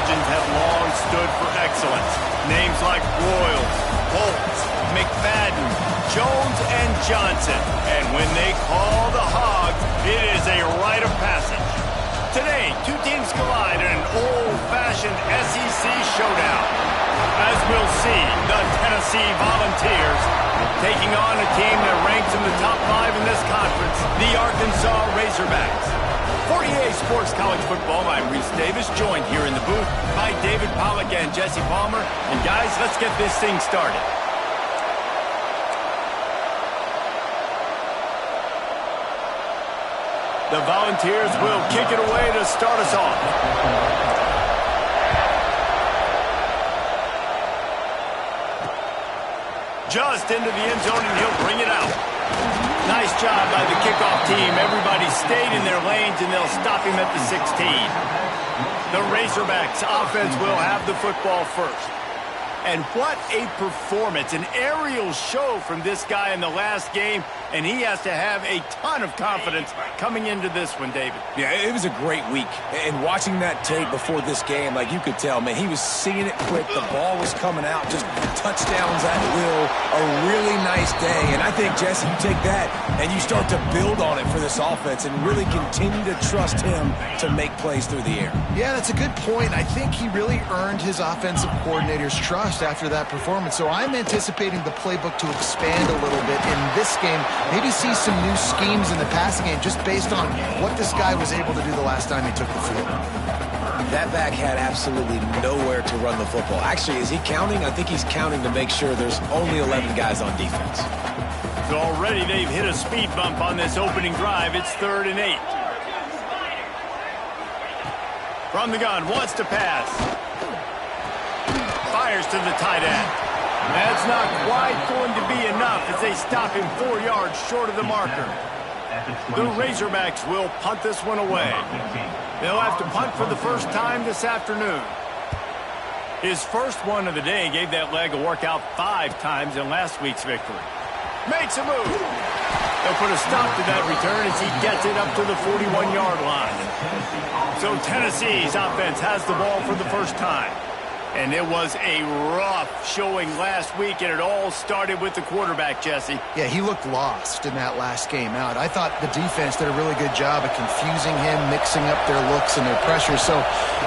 legends have long stood for excellence. Names like Royals, Bolts, McFadden, Jones, and Johnson. And when they call the Hogs, it is a rite of passage. Today, two teams collide in an old-fashioned SEC showdown. As we'll see, the Tennessee Volunteers taking on a team that ranks in the top 5 in this conference, the Arkansas Razorbacks. For EA Sports College Football, I'm Reese Davis, joined here in the booth by David Pollack and Jesse Palmer. And guys, let's get this thing started. The Volunteers will kick it away to start us off. Just into the end zone, and he'll bring it out. Nice job by the kickoff team. Everybody stayed in their lanes, and they'll stop him at the 16. The Razorbacks offense will have the football first. And what a performance, an aerial show from this guy in the last game, and he has to have a ton of confidence coming into this one, David. Yeah, it was a great week. And watching that tape before this game, like you could tell, man, he was seeing it quick. The ball was coming out, just touchdowns at will. A really nice day. And I think, Jesse, you take that and you start to build on it for this offense and really continue to trust him to make plays through the air. Yeah, that's a good point. I think he really earned his offensive coordinator's trust after that performance. So I'm anticipating the playbook to expand a little bit in this game. Maybe see some new schemes in the passing game just based on what this guy was able to do the last time he took the field. That back had absolutely nowhere to run the football. Actually, is he counting? I think he's counting to make sure there's only 11 guys on defense. So already they've hit a speed bump on this opening drive. It's 3rd and 8. From the gun, wants to pass. Fires to the tight end. That's not quite going to be enough as they stop him 4 yards short of the marker. The Razorbacks will punt this one away. They'll have to punt for the first time this afternoon. His first one of the day gave that leg a workout 5 times in last week's victory. Makes a move. They'll put a stop to that return as he gets it up to the 41-yard line. So Tennessee's offense has the ball for the first time. And it was a rough showing last week, and it all started with the quarterback, Jesse. Yeah, he looked lost in that last game out. I thought the defense did a really good job of confusing him, mixing up their looks and their pressure. So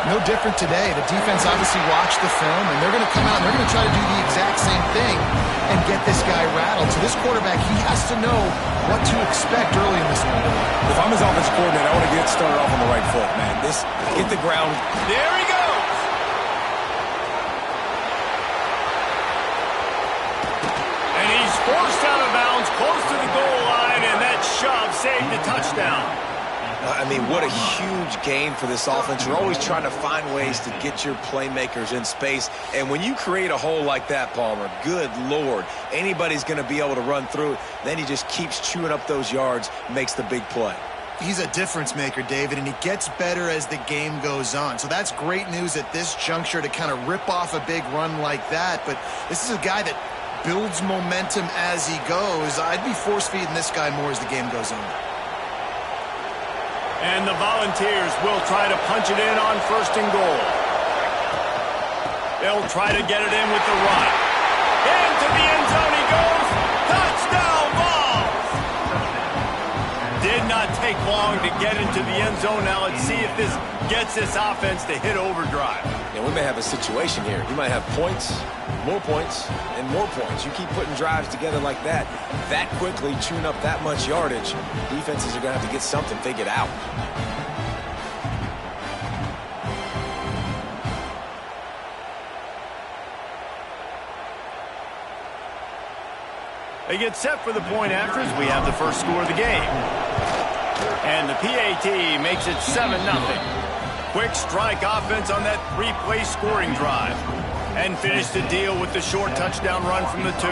no different today. The defense obviously watched the film, and they're going to come out and they're going to try to do the exact same thing and get this guy rattled. So this quarterback, he has to know what to expect early in this one. If I'm his offensive coordinator, I want to get started off on the right foot, man. Get the ground. There he goes. Forced out of bounds, close to the goal line, and that shove saved the touchdown. I mean, what a huge game for this offense. You're always trying to find ways to get your playmakers in space. And when you create a hole like that, Palmer, good Lord, anybody's going to be able to run through it. Then he just keeps chewing up those yards, makes the big play. He's a difference maker, David, and he gets better as the game goes on. So that's great news at this juncture to kind of rip off a big run like that. But this is a guy that builds momentum as he goes. I'd be force-feeding this guy more as the game goes on. And the Volunteers will try to punch it in on 1st and goal. They'll try to get it in with the run. Into the end zone he goes. Touchdown, Vols! Did not take long to get into the end zone. Now let's see if this gets this offense to hit overdrive. Yeah, we may have a situation here. You might have points, and more points. You keep putting drives together like that quickly, chewing up that much yardage, defenses are going to have to get something figured out. They get set for the point after as we have the first score of the game. And the PAT makes it 7-0. Quick strike offense on that 3-play scoring drive. And finish the deal with the short touchdown run from the 2.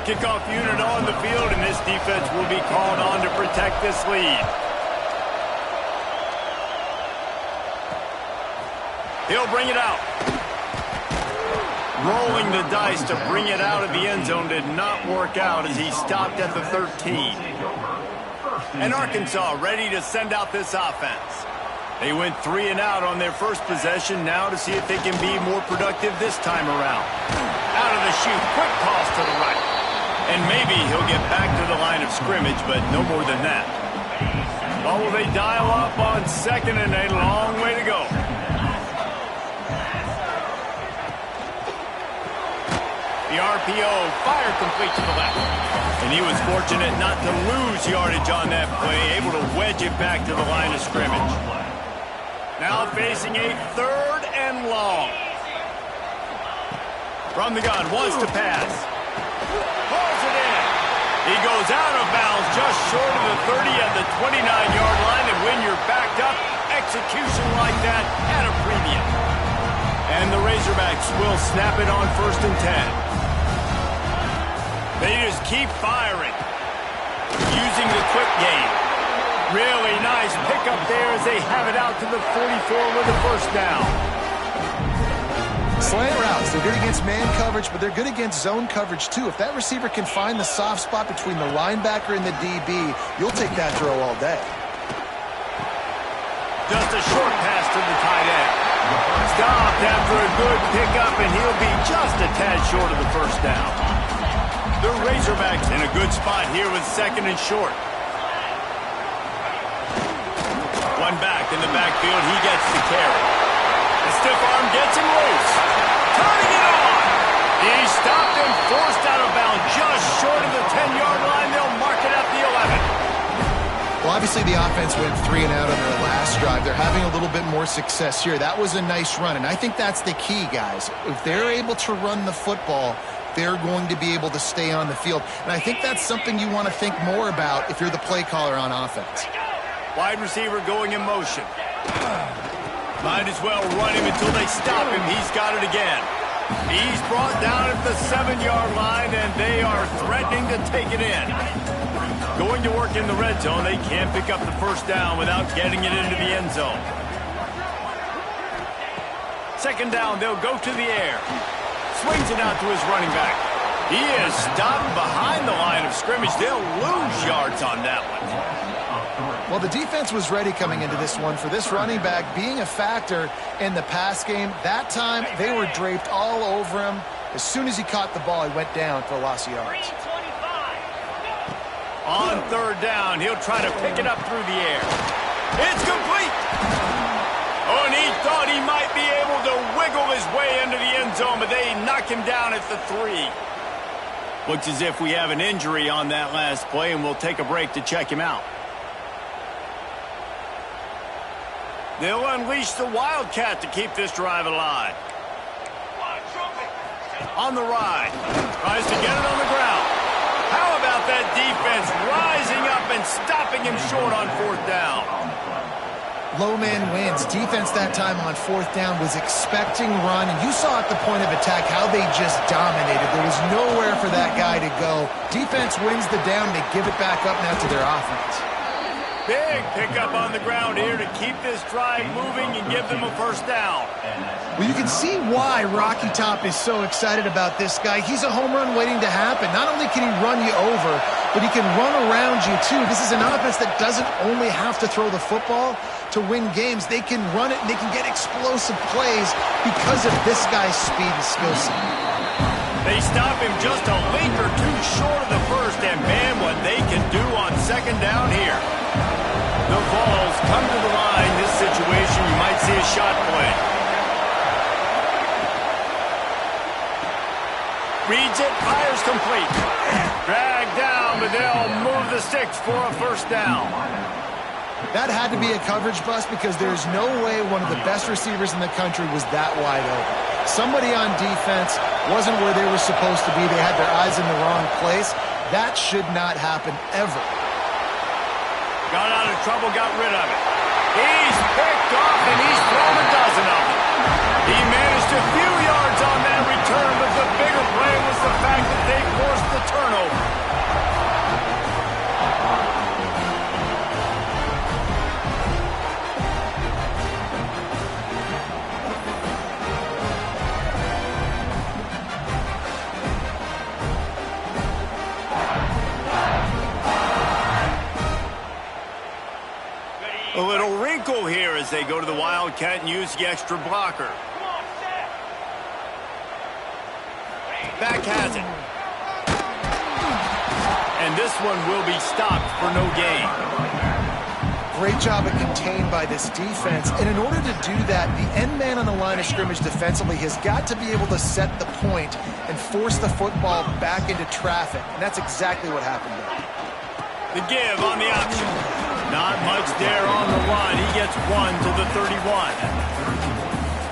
Kickoff unit on the field, and this defense will be called on to protect this lead. He'll bring it out. Rolling the dice to bring it out of the end zone did not work out as he stopped at the 13. And Arkansas ready to send out this offense. They went 3 and out on their first possession. Now to see if they can be more productive this time around. Out of the chute, quick toss to the right. And maybe he'll get back to the line of scrimmage, but no more than that. Oh, will they dial up on second and a long way to go. The RPO, fire complete to the left. And he was fortunate not to lose yardage on that play, able to wedge it back to the line of scrimmage. Now facing a 3rd and long. From the gun, wants to pass. Pulls it in. He goes out of bounds just short of the 30 and the 29-yard line. And when you're backed up, execution like that at a premium. And the Razorbacks will snap it on 1st and 10. They just keep firing. Using the quick game. Really nice pickup there as they have it out to the 44 with a 1st down. Slant routes, they're good against man coverage, but they're good against zone coverage too. If that receiver can find the soft spot between the linebacker and the DB, you'll take that throw all day. Just a short pass to the tight end. Stopped after a good pickup, and he'll be just a tad short of the 1st down. The Razorbacks in a good spot here with 2nd and short. One back in the backfield. He gets the carry. The stiff arm gets him loose. Turning it on. He stopped and forced out of bounds just short of the 10-yard line. They'll mark it at the 11. Well, obviously the offense went 3 and out on their last drive. They're having a little bit more success here. That was a nice run, and I think that's the key, guys. If they're able to run the football, they're going to be able to stay on the field. And I think that's something you want to think more about if you're the play caller on offense. Wide receiver going in motion. Might as well run him until they stop him. He's got it again. He's brought down at the 7-yard line, and they are threatening to take it in. Going to work in the red zone. They can't pick up the 1st down without getting it into the end zone. 2nd down, they'll go to the air. Swings it out to his running back. He is stopped behind the line of scrimmage. They'll lose yards on that one. Well, the defense was ready coming into this one for this running back being a factor in the pass game. That time, they were draped all over him. As soon as he caught the ball, he went down for a loss of yards. On 3rd down, he'll try to pick it up through the air. It's complete. Oh, and he thought he might be able to wiggle his way into the end zone, but they knock him down at the 3. Looks as if we have an injury on that last play, and we'll take a break to check him out. They'll unleash the Wildcat to keep this drive alive. On the ride. Tries to get it on the ground. How about that defense rising up and stopping him short on 4th down? Low man wins. Defense that time on 4th down was expecting run, and you saw at the point of attack how they just dominated. There was nowhere for that guy to go. Defense wins the down. They give it back up now to their offense. Big pickup on the ground here to keep this drive moving and give them a 1st down. Well, you can see why Rocky Top is so excited about this guy. He's a home run waiting to happen. Not only can he run you over, but he can run around you too. This is an offense that doesn't only have to throw the football to win games. They can run it and they can get explosive plays because of this guy's speed and skill set. They stop him just a length or 2 short of the 1st, and man, what they can do on 2nd down here. The Vols come to the line. This situation, you might see a shot play. Reads it, fires complete. Dragged down, but they'll move the sticks for a 1st down. That had to be a coverage bust because there's no way one of the best receivers in the country was that wide open. Somebody on defense wasn't where they were supposed to be. They had their eyes in the wrong place. That should not happen ever. Got out of trouble, got rid of it. He's picked off, and he's thrown a dozen of them. He managed a few yards on that return, but the bigger play was the fact that they forced the turnover. A little wrinkle wrinkle here as they go to the Wildcat and use the extra blocker. Back has it. And this one will be stopped for no gain. Great job of contained by this defense. And in order to do that, the end man on the line of scrimmage defensively has got to be able to set the point and force the football back into traffic. And that's exactly what happened there. The give on the option. Not much there on the line. He gets 1 to the 31.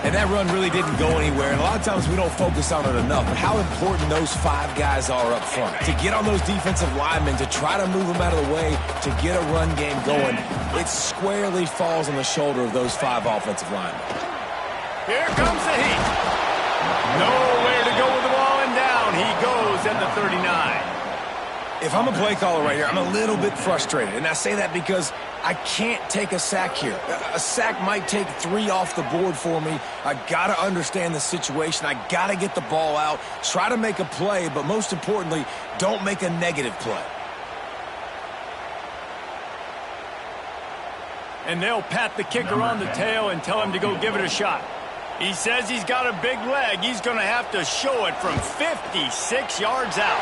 And that run really didn't go anywhere. And a lot of times we don't focus on it enough. But how important those 5 guys are up front. To get on those defensive linemen, to try to move them out of the way, to get a run game going, it squarely falls on the shoulder of those 5 offensive linemen. Here comes the heat. Nowhere to go with the ball, and down he goes at the 39. If I'm a play caller right here, I'm a little bit frustrated. And I say that because I can't take a sack here. A sack might take 3 off the board for me. I got to understand the situation. I got to get the ball out, try to make a play, but most importantly, don't make a negative play. And they'll pat the kicker on the tail and tell him to go give it a shot. He says he's got a big leg. He's going to have to show it from 56 yards out.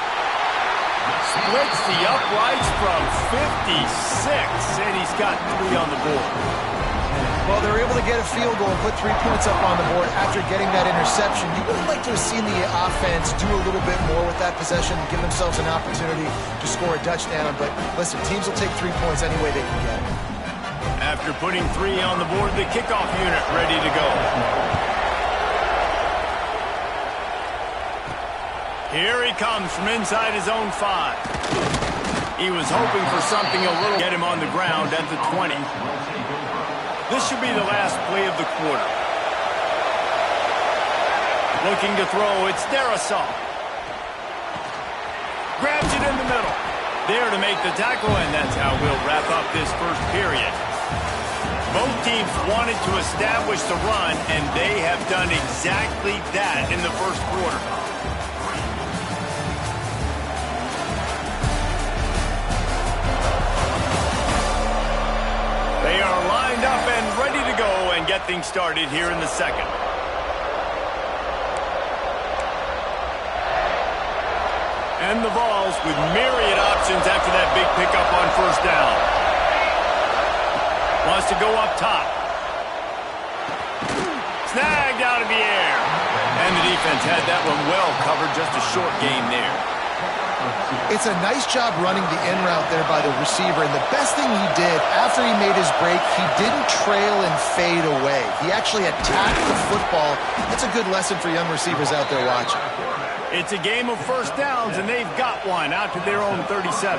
Splits the uprights from 56, and he's got 3 on the board. Well, they're able to get a field goal and put 3 points up on the board after getting that interception. You would like to have seen the offense do a little bit more with that possession, give themselves an opportunity to score a touchdown. But listen, teams will take 3 points any way they can get it. After putting 3 on the board, the kickoff unit ready to go. Here he comes from inside his own 5. He was hoping for something a little get him on the ground at the 20. This should be the last play of the quarter. Looking to throw, it's Darisaw. Grabs it in the middle. There to make the tackle, and that's how we'll wrap up this first period. Both teams wanted to establish the run, and they have done exactly that in the first quarter. They are lined up and ready to go and get things started here in the second. And the Vols with myriad options after that big pickup on first down. Wants to go up top. Snagged out of the air. And the defense had that one well covered, just a short gain there. It's a nice job running the in route there by the receiver, and the best thing he did after he made his break, he didn't trail and fade away. He actually attacked the football. That's a good lesson for young receivers out there watching. It's a game of first downs, and they've got one out to their own 37.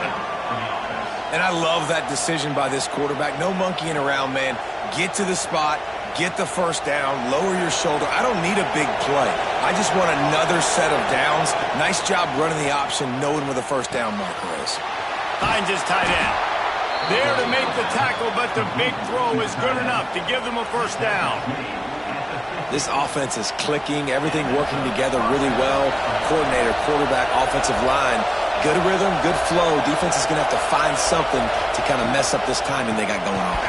And I love that decision by this quarterback. No monkeying around, man. Get to the spot. Get the first down, lower your shoulder. I don't need a big play. I just want another set of downs. Nice job running the option, knowing where the first down marker is. Finds his tight end. There to make the tackle, but the big throw is good enough to give them a first down. This offense is clicking, everything working together really well. Coordinator, quarterback, offensive line. Good rhythm, good flow. Defense is going to have to find something to kind of mess up this timing they got going on.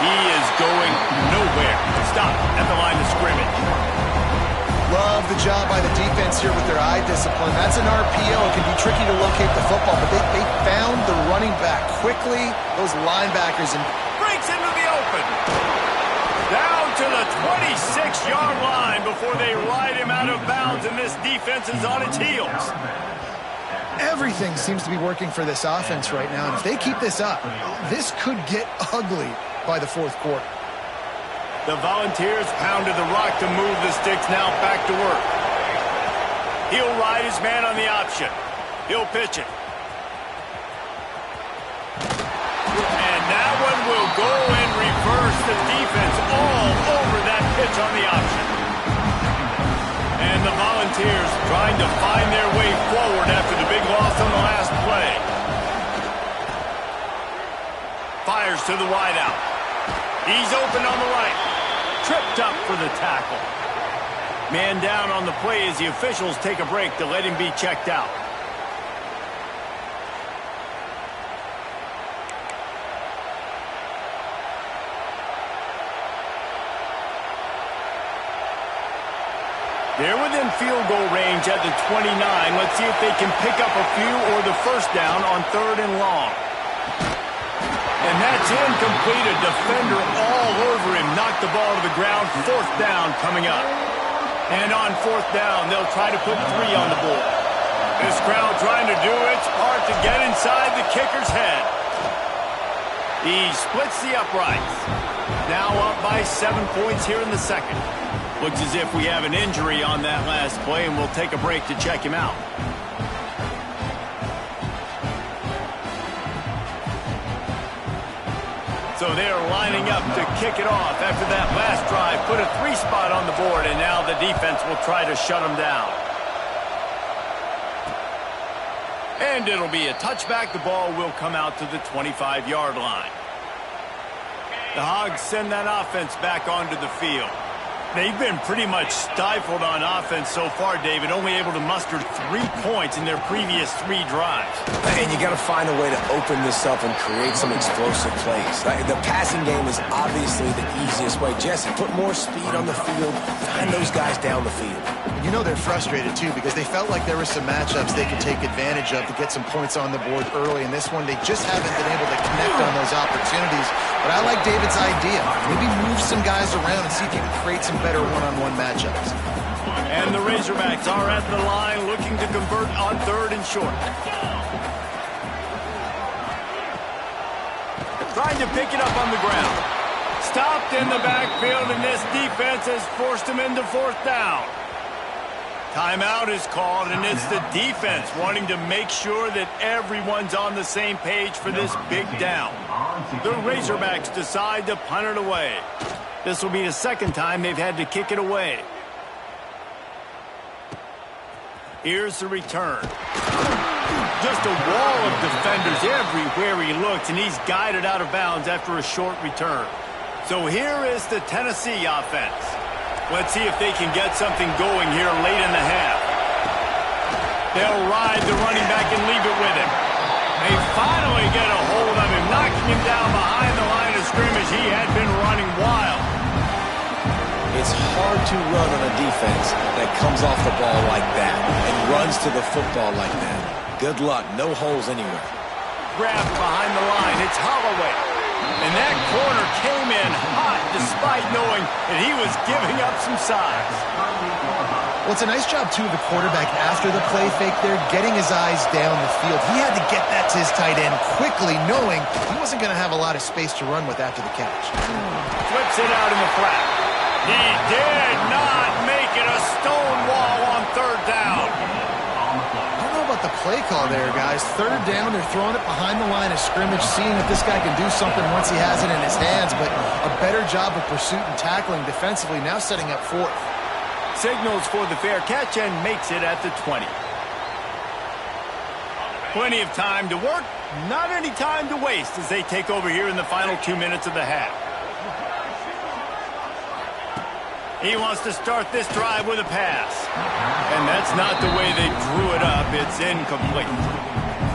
He is going nowhere. Stop at the line of scrimmage. Love the job by the defense here with their eye discipline. That's an RPO. It can be tricky to locate the football, but they found the running back quickly. Those linebackers and breaks into the open. Down to the 26-yard line before they ride him out of bounds, and this defense is on its heels. Everything seems to be working for this offense right now, and if they keep this up, this could get ugly by the fourth quarter. The Volunteers pounded the rock to move the sticks, now back to work. He'll ride his man on the option. He'll pitch it. And that one will go and reverse the defense all over that pitch on the option. And the Volunteers trying to find their way forward after the big loss on the last play. Fires to the wideout. He's open on the right. Tripped up for the tackle. Man down on the play as the officials take a break to let him be checked out. They're within field goal range at the 29. Let's see if they can pick up a few or the first down on 3rd and long. And that's incomplete. A defender all over him. Knocked the ball to the ground. 4th down coming up. And on 4th down, they'll try to put 3 on the board. This crowd trying to do its part to get inside the kicker's head. He splits the uprights. Now up by 7 points here in the second. Looks as if we have an injury on that last play, and we'll take a break to check him out. So they're lining up to kick it off after that last drive. Put a 3 spot on the board, and now the defense will try to shut them down. And it'll be a touchback. The ball will come out to the 25-yard line. The Hogs send that offense back onto the field. They've been pretty much stifled on offense so far, David, only able to muster 3 points in their previous 3 drives. And you got to find a way to open this up and create some explosive plays. The passing game is obviously the easiest way. Jesse, put more speed on the field, find those guys down the field. You know they're frustrated, too, because they felt like there were some matchups they could take advantage of to get some points on the board early. In this one, they just haven't been able to connect on those opportunities. But I like David's idea. Maybe move some guys around and see if you can create some better one-on-one matchups. And the Razorbacks are at the line looking to convert on 3rd and short. Trying to pick it up on the ground. Stopped in the backfield, and this defense has forced him into 4th down. Timeout is called, and it's the defense wanting to make sure that everyone's on the same page for this big down. The Razorbacks decide to punt it away. This will be the 2nd time they've had to kick it away. Here's the return. Just a wall of defenders everywhere he looks, and he's guided out of bounds after a short return. So here is the Tennessee offense. Let's see if they can get something going here late in the half. They'll ride the running back and leave it with him. They finally get a hold of him, knocking him down behind the line of scrimmage. He had been running wild. It's hard to run on a defense that comes off the ball like that and runs to the football like that. Good luck. No holes anywhere. Grabbed behind the line. It's Holloway. And that corner came in hot despite knowing that he was giving up some size. Well, it's a nice job, too, of the quarterback after the play fake there, getting his eyes down the field. He had to get that to his tight end quickly, knowing he wasn't going to have a lot of space to run with after the catch. Flips it out in the flat. He did not make it. A stone wall on 3rd down. I don't know about the play call there, guys. 3rd down, they're throwing it behind the line of scrimmage, seeing if this guy can do something once he has it in his hands, but a better job of pursuit and tackling defensively, now setting up 4th. Signals for the fair catch and makes it at the 20. Plenty of time to work, not any time to waste as they take over here in the final 2 minutes of the half. He wants to start this drive with a pass. And that's not the way they drew it up. It's incomplete.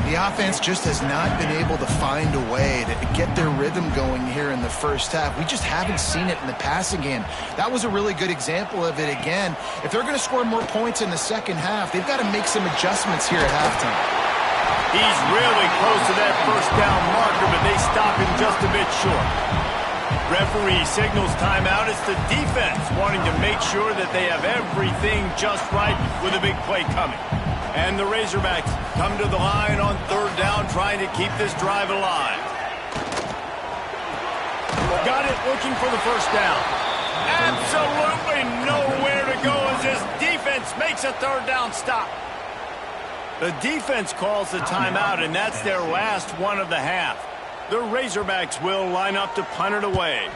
The offense just has not been able to find a way to get their rhythm going here in the first half. We just haven't seen it in the passing game. That was a really good example of it again. If they're going to score more points in the second half, they've got to make some adjustments here at halftime. He's really close to that first down marker, but they stop him just a bit short. Referee signals timeout. It's the defense wanting to make sure that they have everything just right with a big play coming. And the Razorbacks come to the line on 3rd down, trying to keep this drive alive. Got it, looking for the first down. Absolutely nowhere to go as this defense makes a 3rd down stop. The defense calls the timeout, and that's their last one of the half. The Razorbacks will line up to punt it away.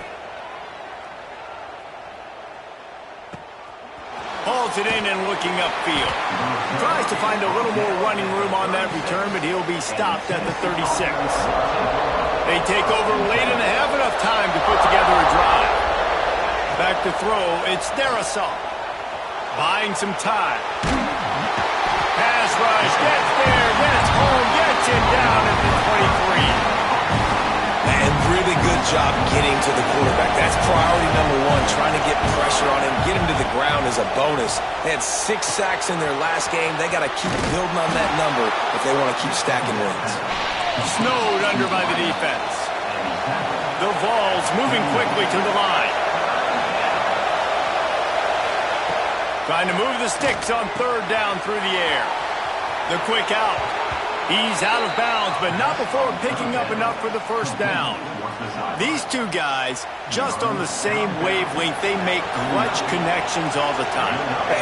Hauls it in and looking upfield. Tries to find a little more running room on that return, but he'll be stopped at the 36. They take over late in the half, enough time to put together a drive. Back to throw, it's Darasol. Buying some time. Pass rush, gets there, gets home, gets him down at the 23. And really good job getting to the quarterback. That's priority number 1, trying to get pressure on him, get him to the ground as as a bonus. They had 6 sacks in their last game. They got to keep building on that number if they want to keep stacking wins. Snowed under by the defense. The Vols moving quickly to the line. Trying to move the sticks on 3rd down through the air. The quick out. He's out of bounds, but not before picking up enough for the 1st down. These two guys, just on the same wavelength, they make clutch connections all the time.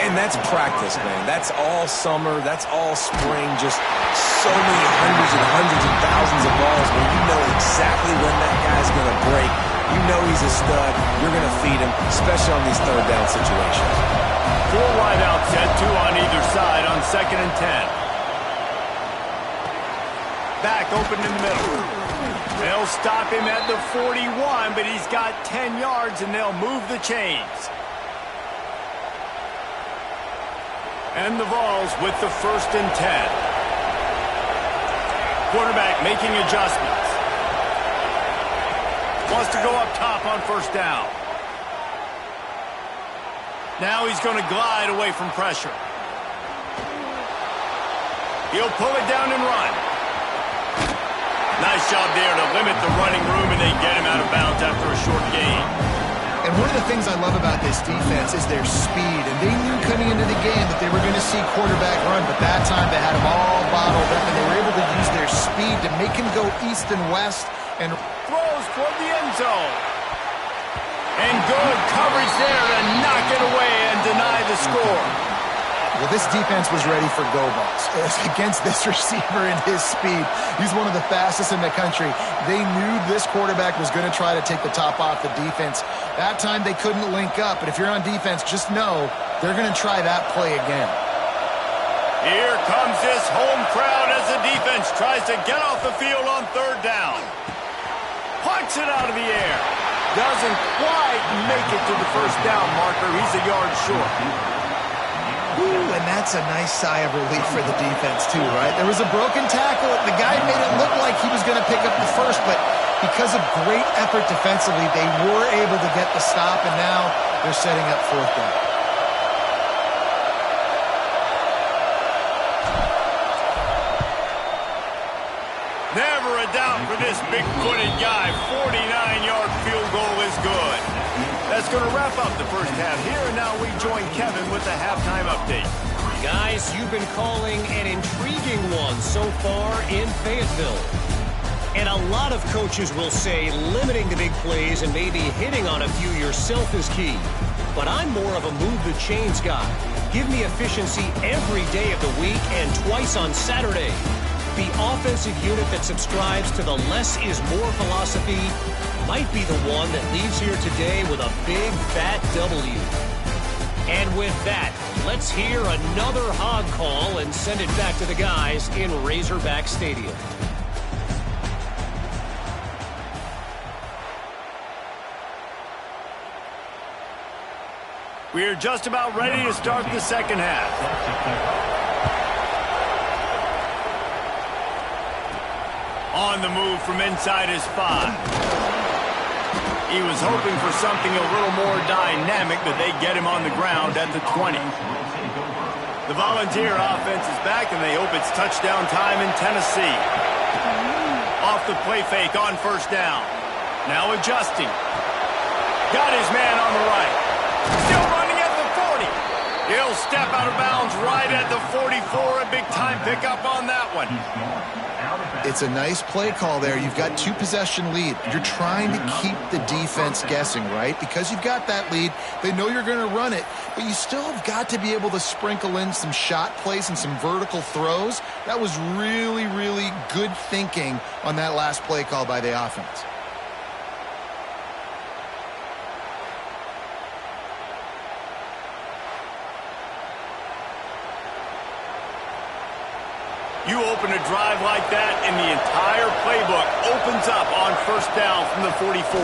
And that's practice, man. That's all summer. That's all spring. Just so many hundreds and thousands of balls where you know exactly when that guy's going to break. You know he's a stud. You're going to feed him, especially on these 3rd down situations. 4 wideouts set, 2 on either side on 2nd and 10. Back open in the middle. They'll stop him at the 41, but he's got 10 yards, and they'll move the chains. And the Vols with the 1st and 10. Quarterback making adjustments. Wants to go up top on 1st down. Now he's going to glide away from pressure. He'll pull it down and run. Nice job there to limit the running room, and they get him out of bounds after a short gain. And one of the things I love about this defense is their speed. And they knew coming into the game that they were going to see quarterback run, but that time they had him all bottled up, and they were able to use their speed to make him go east and west. And throws toward the end zone. And good coverage there to knock it away and deny the score. Well, this defense was ready for go balls against this receiver and his speed. He's one of the fastest in the country. They knew this quarterback was going to try to take the top off the defense. That time they couldn't link up, but if you're on defense, just know they're going to try that play again. Here comes this home crowd as the defense tries to get off the field on 3rd down. Punts it out of the air. Doesn't quite make it to the 1st down marker. He's a yard short. Ooh, and that's a nice sigh of relief for the defense, too, right? There was a broken tackle. The guy made it look like he was going to pick up the 1st, but because of great effort defensively, they were able to get the stop, and now they're setting up 4th down. Never a doubt for this big-footed guy. 49-yard field goal is good. That's going to wrap up the 1st half here, and now we join Kevin with the halftime update. Guys, you've been calling an intriguing one so far in Fayetteville. And a lot of coaches will say limiting the big plays and maybe hitting on a few yourself is key. But I'm more of a move the chains guy. Give me efficiency every day of the week and twice on Saturday. The offensive unit that subscribes to the less is more philosophy might be the one that leaves here today with a big fat W. And with that, let's hear another hog call and send it back to the guys in Razorback Stadium. We're just about ready to start the 2nd half. On the move from inside his 5. He was hoping for something a little more dynamic, but they get him on the ground at the 20. The Volunteer offense is back, and they hope it's touchdown time in Tennessee. Off the play fake on 1st down. Now adjusting. Got his man on the right. Still running at the 40. He'll step out of bounds right at the 44. A big-time pickup on that one. It's a nice play call there. You've got 2-possession lead. You're trying to keep the defense guessing, right? Because you've got that lead, they know you're going to run it, but you still have got to be able to sprinkle in some shot plays and some vertical throws. That was really, really good thinking on that last play call by the offense. You open a drive like that, and the entire playbook opens up on 1st down from the 44.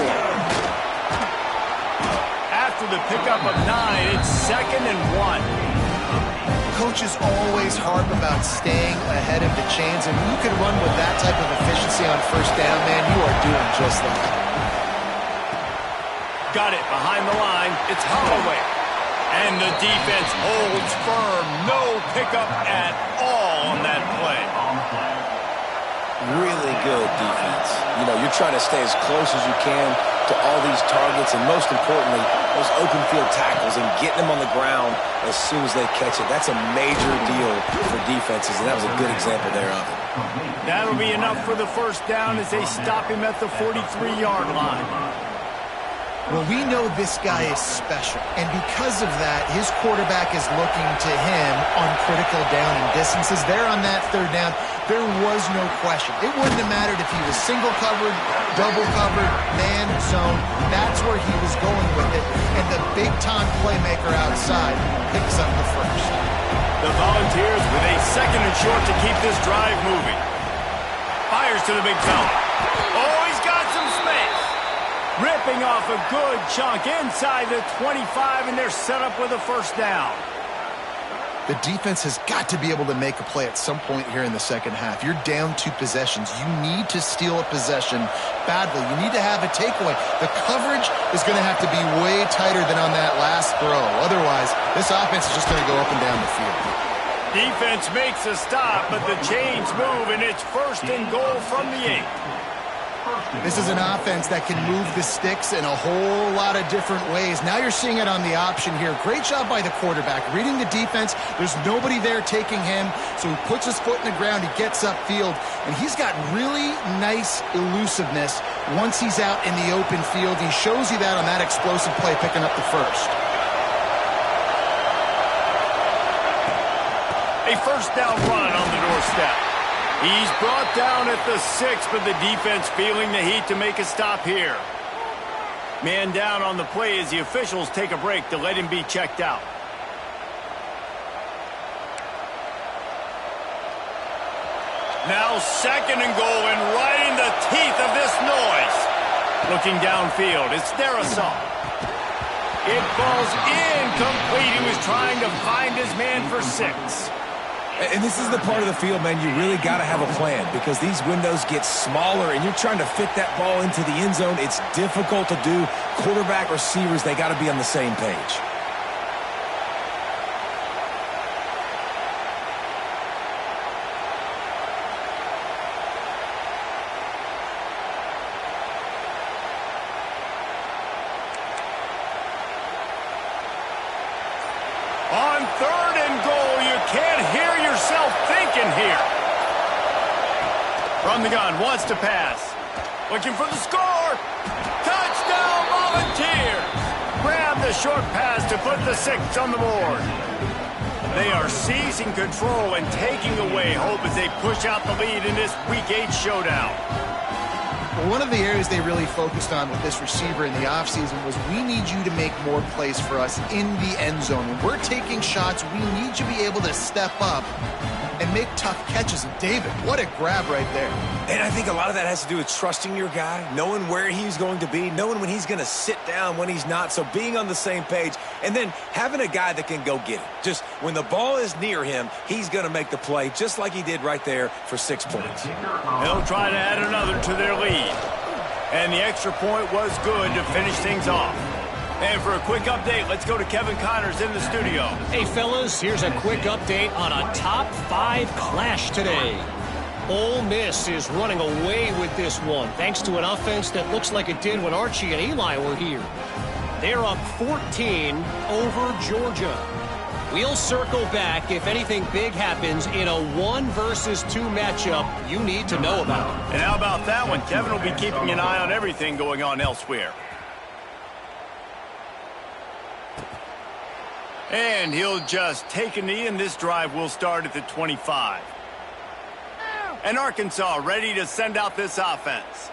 After the pickup of 9, it's 2nd and 1. Coaches always harp about staying ahead of the chains, and when you can run with that type of efficiency on 1st down, man, you are doing just that. Got it behind the line. It's Holloway. And the defense holds firm. No pickup at all on that play. Really good defense. You know, you're trying to stay as close as you can to all these targets, and most importantly, those open field tackles and getting them on the ground as soon as they catch it. That's a major deal for defenses, and that was a good example there of it. That'll be enough for the first down as they stop him at the 43-yard line. Well, we know this guy is special, and because of that, his quarterback is looking to him on critical down and distances. There on that third down, there was no question. It wouldn't have mattered if he was single covered, double covered, man, zone. That's where he was going with it, and the big-time playmaker outside picks up the first. The Volunteers with a second and short to keep this drive moving. Fires to the big fella. Oh, he's got some space. Ripping off a good chunk inside the 25, and they're set up with a first down. The defense has got to be able to make a play at some point here in the second half. You're down 2 possessions. You need to steal a possession badly. You need to have a takeaway. The coverage is going to have to be way tighter than on that last throw. Otherwise, this offense is just going to go up and down the field. Defense makes a stop, but the chains move, and it's first and goal from the 8. This is an offense that can move the sticks in a whole lot of different ways. Now you're seeing it on the option here. Great job by the quarterback. Reading the defense, there's nobody there taking him, so he puts his foot in the ground, he gets upfield, and he's got really nice elusiveness once he's out in the open field. He shows you that on that explosive play, picking up the first. A first down run on the doorstep. He's brought down at the 6, but the defense feeling the heat to make a stop here. Man down on the play as the officials take a break to let him be checked out. Now second and goal, and right in the teeth of this noise. Looking downfield, it's Darisaw. It falls incomplete. He was trying to find his man for 6. And this is the part of the field, man, you really got to have a plan because these windows get smaller and you're trying to fit that ball into the end zone. It's difficult to do. Quarterback, receivers, they got to be on the same page. On third and goal, you can't hear yourself thinking here. From the gun, wants to pass. Looking for the score. Touchdown, Volunteers. Grab the short pass to put the 6 on the board. They are seizing control and taking away hope as they push out the lead in this Week 8 showdown. Well, one of the areas they really focused on with this receiver in the offseason was we need you to make more plays for us in the end zone. When we're taking shots, we need you to be able to step up and make tough catches. And David, what a grab right there. And I think a lot of that has to do with trusting your guy, knowing where he's going to be, knowing when he's going to sit down, when he's not. So being on the same page and then having a guy that can go get it. Just when the ball is near him, he's going to make the play just like he did right there for 6 points. They'll try to add another to their lead. And the extra point was good to finish things off. And for a quick update, let's go to Kevin Connors in the studio. Hey, fellas, here's a quick update on a top 5 clash today. Ole Miss is running away with this one, thanks to an offense that looks like it did when Archie and Eli were here. They're up 14 over Georgia. We'll circle back if anything big happens in a 1 versus 2 matchup you need to know about. And how about that one? Kevin will be keeping an eye on everything going on elsewhere. And he'll just take a knee, and this drive will start at the 25. And Arkansas ready to send out this offense.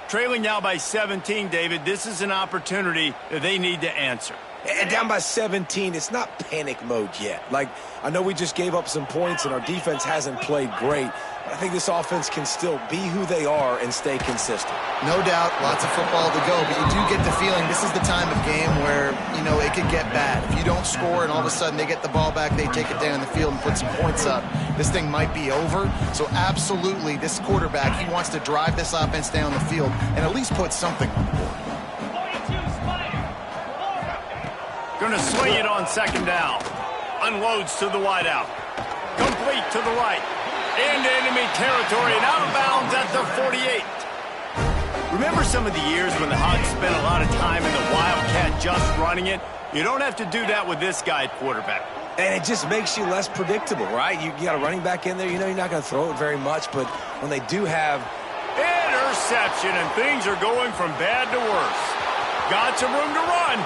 Trailing now by 17, David, this is an opportunity that they need to answer. And down by 17, it's not panic mode yet. Like, I know we just gave up some points and our defense hasn't played great. I think this offense can still be who they are and stay consistent. No doubt, lots of football to go, but you do get the feeling this is the time of game where, you know, it could get bad. If you don't score and all of a sudden they get the ball back, they take it down the field and put some points up, this thing might be over. So absolutely, this quarterback, he wants to drive this offense down the field and at least put something on the board. Gonna swing it on second down. Unloads to the wideout. Complete to the right. Into enemy territory and out of bounds at the 48. Remember some of the years when the Hogs spent a lot of time in the Wildcat just running it? You don't have to do that with this guy at quarterback. And it just makes you less predictable, right? You got a running back in there. You know you're not going to throw it very much, but when they do have... Interception, and things are going from bad to worse. Got some room to run.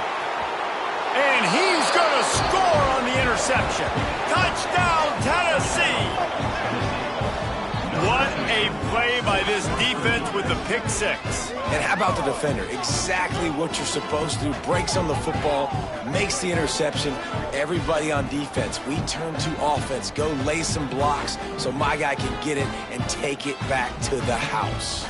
And he's going to score on the interception. Touchdown, Tennessee! What a play by this defense with the pick six. And how about the defender? Exactly what you're supposed to do. Breaks on the football, makes the interception. Everybody on defense, we turn to offense. Go lay some blocks so my guy can get it and take it back to the house.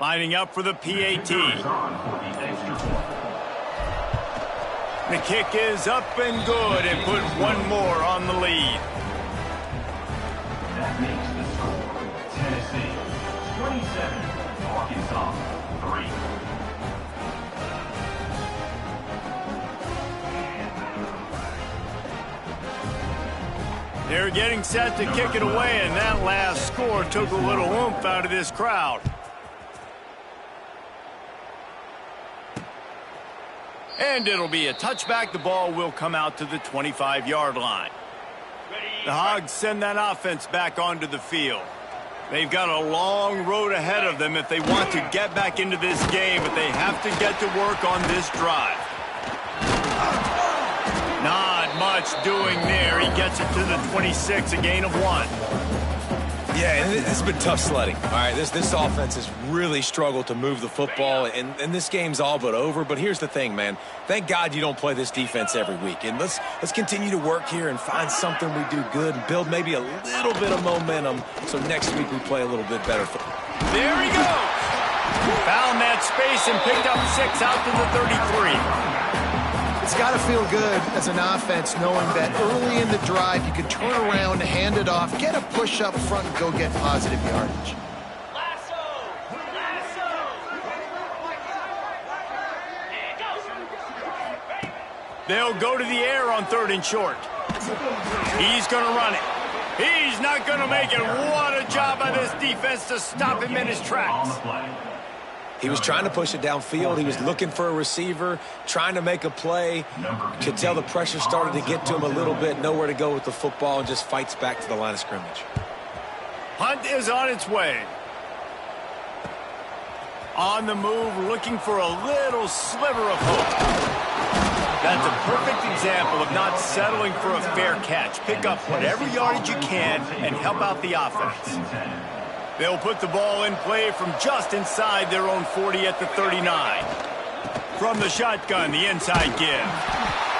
Lining up for the PAT. The kick is up and good and put one more on the lead. That makes the score Tennessee 27, Arkansas 3. They're getting set to kick it away, and that last score took a little oomph out of this crowd. And it'll be a touchback. The ball will come out to the 25-yard line. The Hogs send that offense back onto the field. They've got a long road ahead of them if they want to get back into this game, but they have to get to work on this drive. Not much doing there. He gets it to the 26, a gain of 1. Yeah, and it's been tough sledding. All right, this offense has really struggled to move the football, and this game's all but over. But here's the thing, man. Thank God you don't play this defense every week. And let's continue to work here and find something we do good and build maybe a little bit of momentum so next week we play a little bit better football. There he goes. Found that space and picked up 6 out to the 33. It's got to feel good as an offense knowing that early in the drive you can turn around, hand it off, get a push up front, and go get positive yardage. They'll go to the air on 3rd and short. He's going to run it. He's not going to make it. What a job by this defense to stop him in his tracks. He was trying to push it downfield. He was looking for a receiver, trying to make a play. Could tell the pressure started to get to him a little bit. Nowhere to go with the football and just fights back to the line of scrimmage. Punt is on its way. On the move, looking for a little sliver of hope. That's a perfect example of not settling for a fair catch. Pick up whatever yardage you can and help out the offense. They'll put the ball in play from just inside their own 40 at the 39. From the shotgun, the inside give.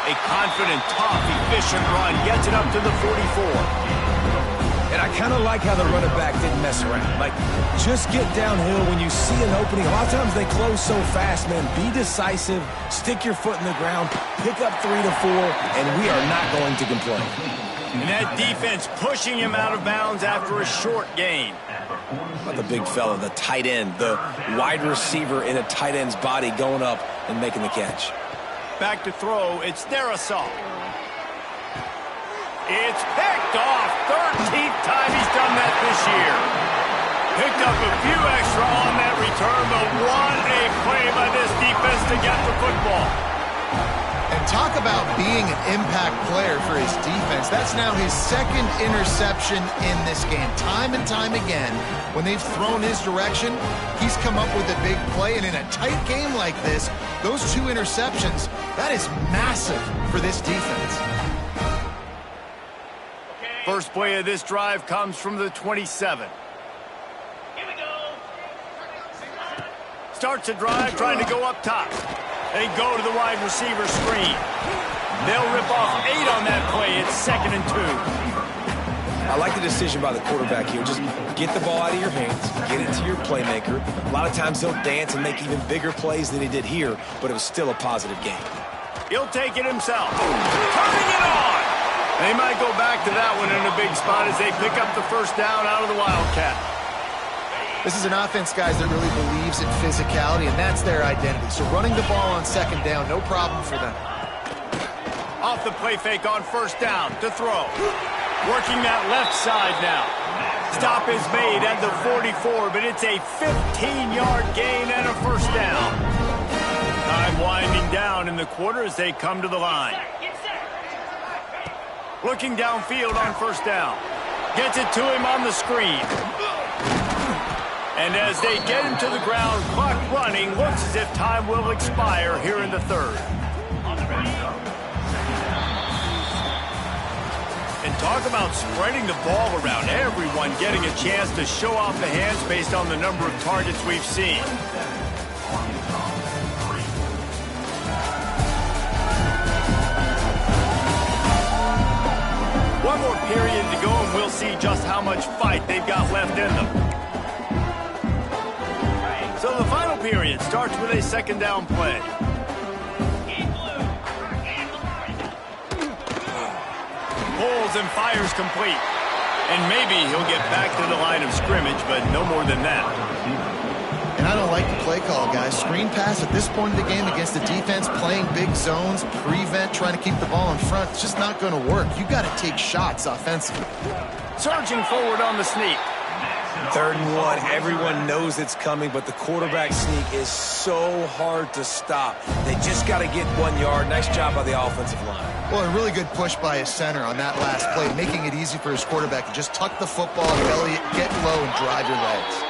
A confident, tough, efficient run gets it up to the 44. And I kind of like how the running back didn't mess around. Like, just get downhill when you see an opening. A lot of times they close so fast, man. Be decisive, stick your foot in the ground, pick up 3 to 4, and we are not going to complain. And that defense pushing him out of bounds after a short gain. About the big fella, the tight end, the wide receiver in a tight end's body going up and making the catch. Back to throw, it's Dynasty. It's picked off. 13th time he's done that this year. Picked up a few extra on that return, but what a play by this defense to get the football. And talk about being an impact player for his defense. That's now his 2nd interception in this game. Time and time again, when they've thrown his direction, he's come up with a big play. And in a tight game like this, those 2 interceptions, that is massive for this defense. First play of this drive comes from the 27. Here we go. Starts a drive trying to go up top. They go to the wide receiver screen. They'll rip off 8 on that play. It's 2nd and 2. I like the decision by the quarterback here. Just get the ball out of your hands, get it to your playmaker. A lot of times he'll dance and make even bigger plays than he did here, but it was still a positive game. He'll take it himself. Turning it on! They might go back to that one in a big spot as they pick up the 1st down out of the Wildcat. This is an offense, guys, that really believes in physicality, and that's their identity. So running the ball on 2nd down, no problem for them. Off the play fake on 1st down to throw. Working that left side now. Stop is made at the 44, but it's a 15-yard gain and a 1st down. Time winding down in the quarter as they come to the line. Looking downfield on 1st down. Gets it to him on the screen. And as they get him to the ground, clock running, looks as if time will expire here in the 3rd. And talk about spreading the ball around. Everyone getting a chance to show off the hands based on the number of targets we've seen. One more period to go, and we'll see just how much fight they've got left in them. So the final period starts with a 2nd down play. Pulls and fires complete. And maybe he'll get back to the line of scrimmage, but no more than that. And I don't like the play call, guys. Screen pass at this point of the game against the defense, playing big zones, prevent, trying to keep the ball in front. It's just not going to work. You got to take shots offensively. Surging forward on the sneak. 3rd and 1, everyone knows it's coming, but the quarterback sneak is so hard to stop. They just got to get 1 yard. Nice job by the offensive line. Well, a really good push by his center on that last play, making it easy for his quarterback to just tuck the football, belly it, get low, and drive your legs.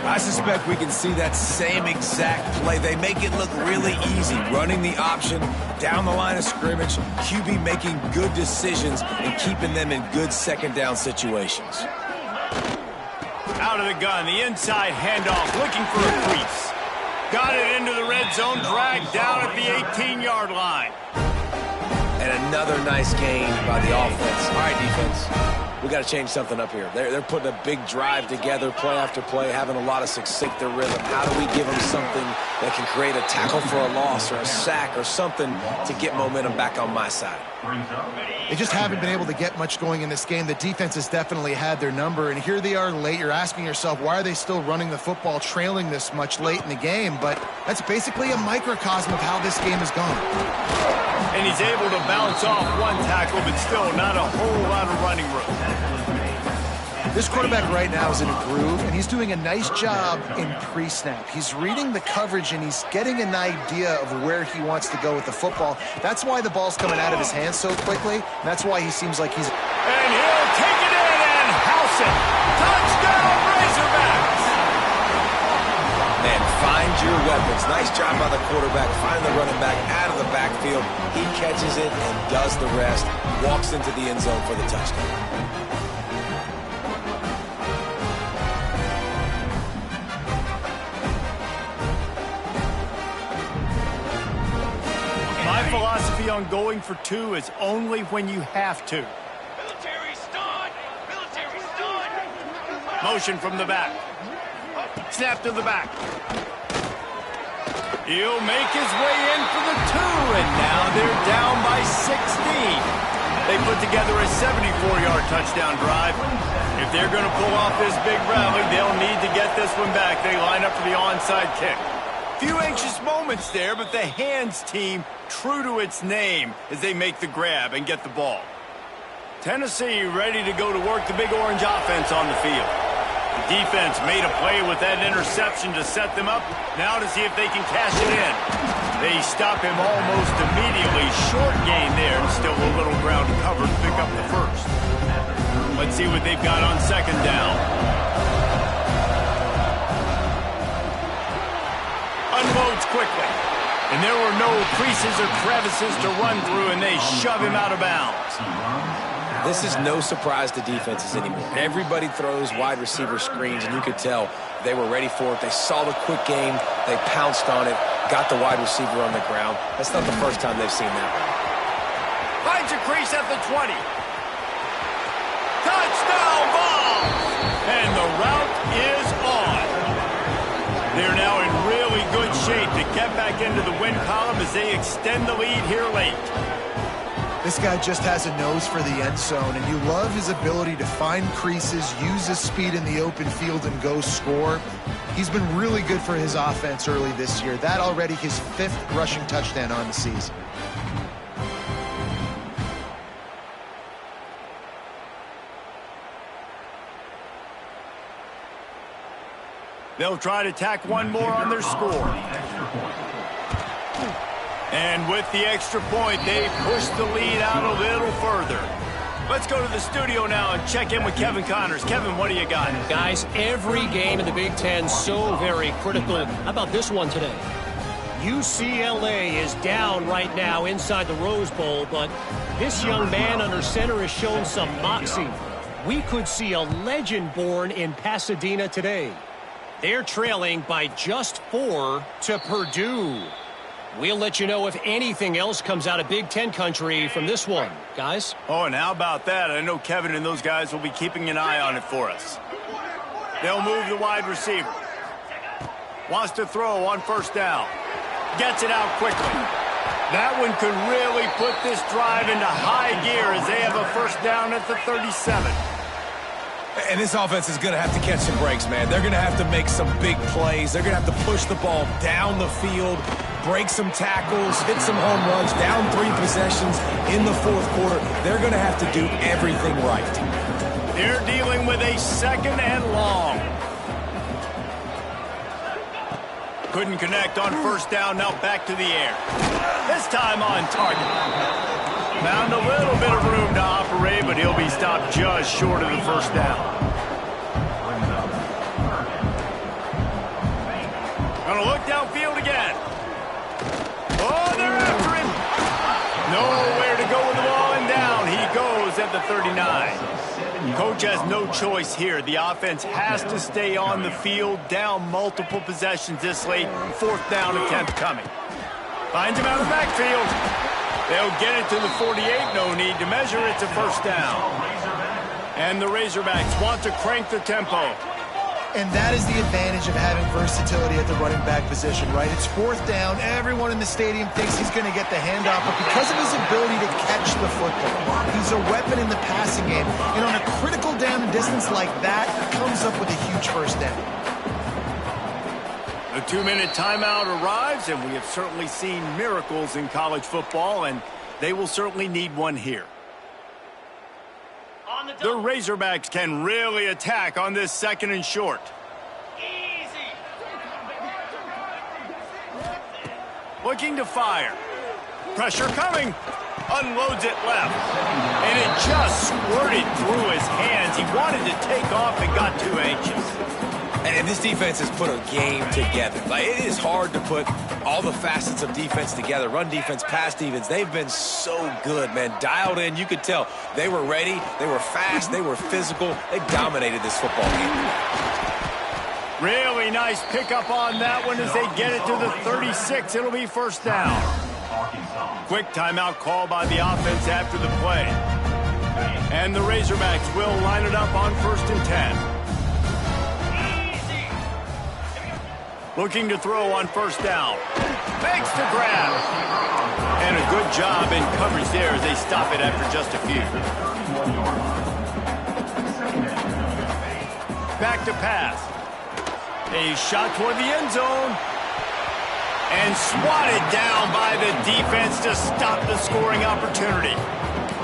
I suspect we can see that same exact play. They make it look really easy, running the option down the line of scrimmage, QB making good decisions and keeping them in good 2nd down situations. Out of the gun, the inside handoff, looking for a crease. Got it into the red zone, dragged down at the 18-yard line. And another nice gain by the offense. All right, defense, we got to change something up here. They're putting a big drive together, play after play, having a lot of success in their rhythm. How do we give them something that can create a tackle for a loss or a sack or something to get momentum back on my side? They just haven't been able to get much going in this game. The defense has definitely had their number, and here they are late. You're asking yourself, why are they still running the football, trailing this much late in the game? But that's basically a microcosm of how this game has gone. And he's able to bounce off 1 tackle, but still not a whole lot of running room. This quarterback right now is in a groove, and he's doing a nice job in pre-snap. He's reading the coverage, and he's getting an idea of where he wants to go with the football. That's why the ball's coming out of his hands so quickly, and that's why he seems like he's... And he'll take it in and house it. Touchdown, Razorbacks! Man, find your weapons. Nice job by the quarterback. Find the running back out of the backfield. He catches it and does the rest. Walks into the end zone for the touchdown. My philosophy on going for 2 is only when you have to. Military stun! Military stun! Motion from the back. Snap to the back. He'll make his way in for the 2, and now they're down by 16. They put together a 74-yard touchdown drive. If they're going to pull off this big rally, they'll need to get this one back. They line up for the onside kick. Few anxious moments there, but the hands team true to its name as they make the grab and get the ball. Tennessee ready to go to work the Big Orange offense on the field. The defense made a play with that interception to set them up. Now to see if they can cash it in. They stop him almost immediately. Short gain there, and still a little ground covered to pick up the 1st. Let's see what they've got on 2nd down. Unloads quickly. And there were no creases or crevices to run through, and they shove him out of bounds. This is no surprise to defenses anymore. Everybody throws wide receiver screens, and you could tell they were ready for it. They saw the quick game. They pounced on it. got the wide receiver on the ground. That's not the first time they've seen that. Finds a crease at the 20. Touchdown ball! And the route is on. They're now in really good shape to get back into the win column as they extend the lead here late. This guy just has a nose for the end zone, and you love his ability to find creases, use his speed in the open field, and go score. He's been really good for his offense early this year. That already his 5th rushing touchdown on the season. They'll try to tack one more on their score. And with the extra point, they push the lead out a little further. Let's go to the studio now and check in with Kevin Connors. Kevin, what do you got? Guys, every game in the Big Ten so very critical. How about this one today? UCLA is down right now inside the Rose Bowl, but this young man under center has shown some moxie. We could see a legend born in Pasadena today. They're trailing by just 4 to Purdue. We'll let you know if anything else comes out of Big Ten country from this one, guys. Oh, and how about that? I know Kevin and those guys will be keeping an eye on it for us. They'll move the wide receiver. Wants to throw on first down. Gets it out quickly. That one could really put this drive into high gear as they have a first down at the 37. And this offense is going to have to catch some breaks, man. They're going to have to make some big plays. They're going to have to push the ball down the field, break some tackles, hit some home runs, down 3 possessions in the 4th quarter. They're going to have to do everything right. They're dealing with a 2nd and long. Couldn't connect on first down, now back to the air. This time on target. Found a little bit of room to operate, but he'll be stopped just short of the first down. Gonna look downfield again. Oh, they're after him. Nowhere to go with the ball, and down he goes at the 39. Coach has no choice here. The offense has to stay on the field, down multiple possessions this late. 4th down attempt coming. Finds him out of the backfield. They'll get it to the 48. No need to measure. It's a first down. And the Razorbacks want to crank the tempo. And that is the advantage of having versatility at the running back position, right? It's 4th down. Everyone in the stadium thinks he's going to get the handoff, but because of his ability to catch the football, he's a weapon in the passing game. And on a critical down and distance like that, he comes up with a huge first down. The 2-minute timeout arrives, and we have certainly seen miracles in college football, and they will certainly need one here. The Razorbacks can really attack on this 2nd and short. Easy. Looking to fire. Pressure coming. Unloads it left. And it just squirted through his hands. He wanted to take off and got too anxious. And this defense has put a game together. Like, it is hard to put all the facets of defense together. Run defense, pass defense. They've been so good, man. Dialed in. You could tell they were ready. They were fast. They were physical. They dominated this football game. Really nice pickup on that one as they get it to the 36. It'll be first down. Quick timeout call by the offense after the play. And the Razorbacks will line it up on 1st and 10. Looking to throw on first down. Makes the grab. And a good job in coverage there as they stop it after just a few. Back to pass. A shot toward the end zone. And swatted down by the defense to stop the scoring opportunity.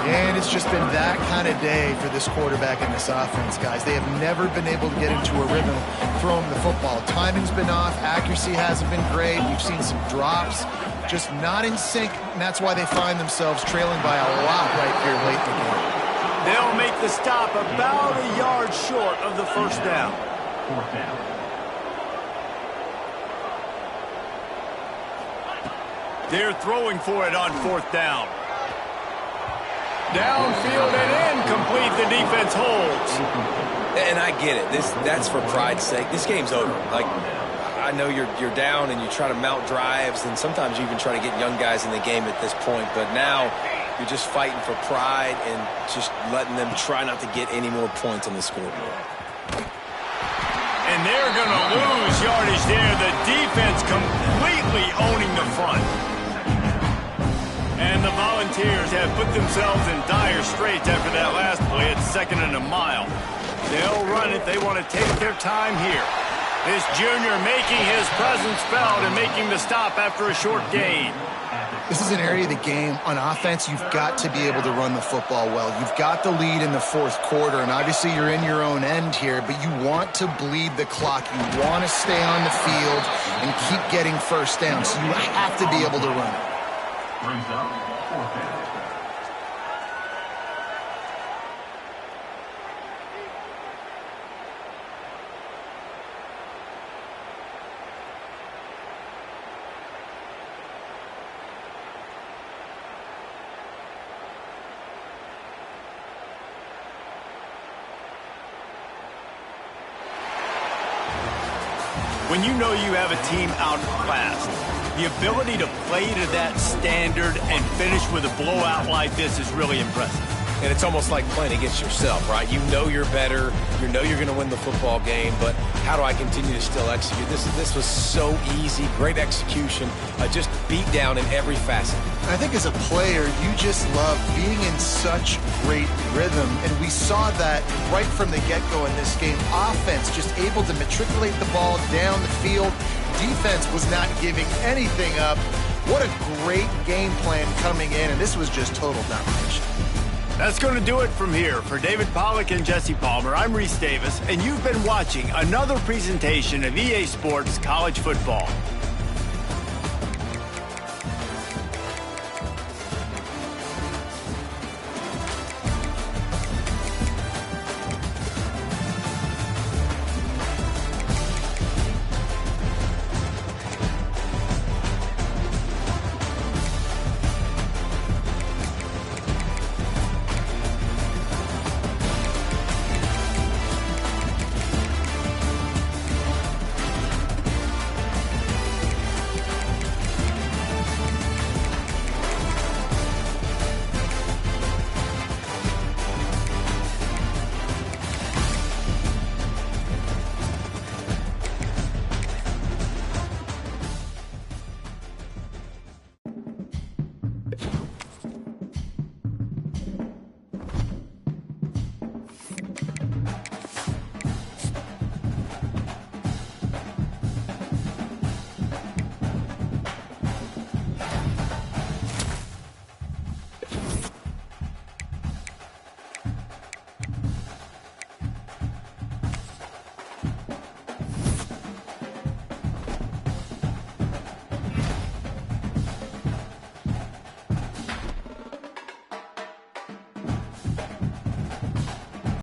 And it's just been that kind of day for this quarterback and this offense, guys. They have never been able to get into a rhythm throwing the football. Timing's been off. Accuracy hasn't been great. We've seen some drops. Just not in sync, and that's why they find themselves trailing by a lot right here late in the game. They'll make the stop about a yard short of the first down. 4th down. They're throwing for it on 4th down. Downfield and incomplete. The defense holds. And I get it. That's for pride's sake. This game's over. Like, I know you're down and you try to mount drives, and sometimes you even try to get young guys in the game at this point. But now you're just fighting for pride and just letting them try not to get any more points on the scoreboard. And they're going to lose yardage there. The defense completely owning the front. And the Volunteers have put themselves in dire straits after that last play at 2nd and a mile. They'll run it. They want to take their time here. This junior making his presence felt and making the stop after a short gain. This is an area of the game. On offense, you've got to be able to run the football well. You've got the lead in the 4th quarter, and obviously you're in your own end here, but you want to bleed the clock. You want to stay on the field and keep getting first down, so you have to be able to run it. Brings up 4th down. When you know you have a team outclassed, the ability to play to that standard and finish with a blowout like this is really impressive. And it's almost like playing against yourself, right? You know you're better. You know you're going to win the football game, but how do I continue to still execute? This was so easy, great execution, just beat down in every facet. I think as a player, you just love being in such great rhythm, and we saw that right from the get-go in this game. Offense just able to matriculate the ball down the field. Defense was not giving anything up. What a great game plan coming in, and this was just total domination. That's going to do it from here. For David Pollack and Jesse Palmer, I'm Reese Davis, and you've been watching another presentation of EA Sports College Football.